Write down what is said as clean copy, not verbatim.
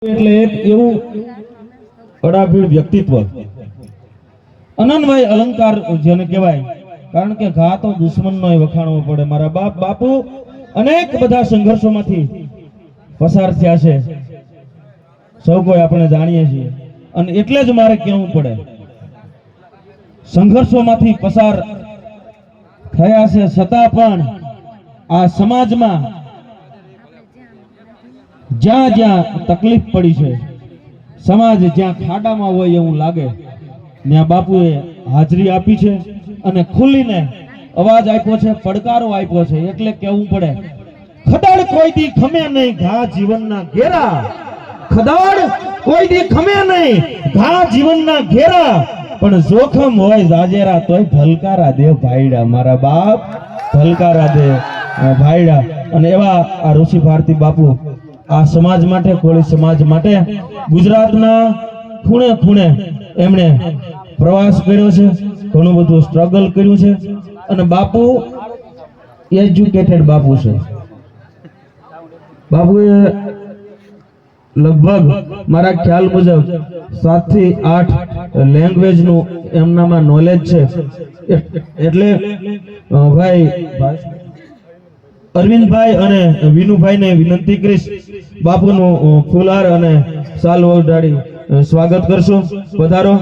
એટલે એક એવું અડાભીડ વ્યક્તિત્વ અનંતભાઈ અલંકાર જેને કહેવાય, કારણ કે ઘા તો દુશ્મનનો વખાણવો પડે. મારા બાપુ અનેક બધા સંઘર્ષોમાંથી પસાર થયા છે, સૌ કોઈ આપણે જાણીએ છીએ, અને એટલે જ મારે કહેવું પડે, સંઘર્ષોમાંથી પસાર થયા છે છતાં પણ આ સમાજમાં જ્યાં જ્યાં તકલીફ પડી છે, સમાજ જ્યાં ખાડામાં હોય એવું લાગે, ત્યાં બાપુએ હાજરી આપી છે અને ખુલીને અવાજ આપ્યો છે, પડકારો આપ્યો છે. એટલે કહેવું પડે, ખદાડ કોઈ દી ખમે નહીં, ઘા જીવનના ઘેરા. ખદાડ કોઈ દી ખમે નહીં, ઘા જીવનના ઘેરા, પણ જોખમ હોય જાજેરા તોય ભલકારા દે ભાઈડા. મારા બાપ ભલકારા દે ભાઈડા. અને એવા આ ઋષિ ભારતી બાપુ આ સમાજ માટે, કોળી સમાજ માટે ગુજરાતના ખૂણે ખૂણે એમણે પ્રવાસ કર્યો છે, ઘણું બધું સ્ટ્રગલ કર્યું છે, અને બાપુ એજ્યુકેટેડ બાપુ છે. બાપુએ લગભગ મારા ખ્યાલ મુજબ 7 થી 8 લેંગ્વેજનું એમનામાં નોલેજ છે. એટલે ભાઈ અરવિંદભાઈ અને વિનુભાઈને વિનંતી કરીશ, બાપુનું ફુલહાર અને શાલ ઓઢાડી સ્વાગત કરશો. પધારો.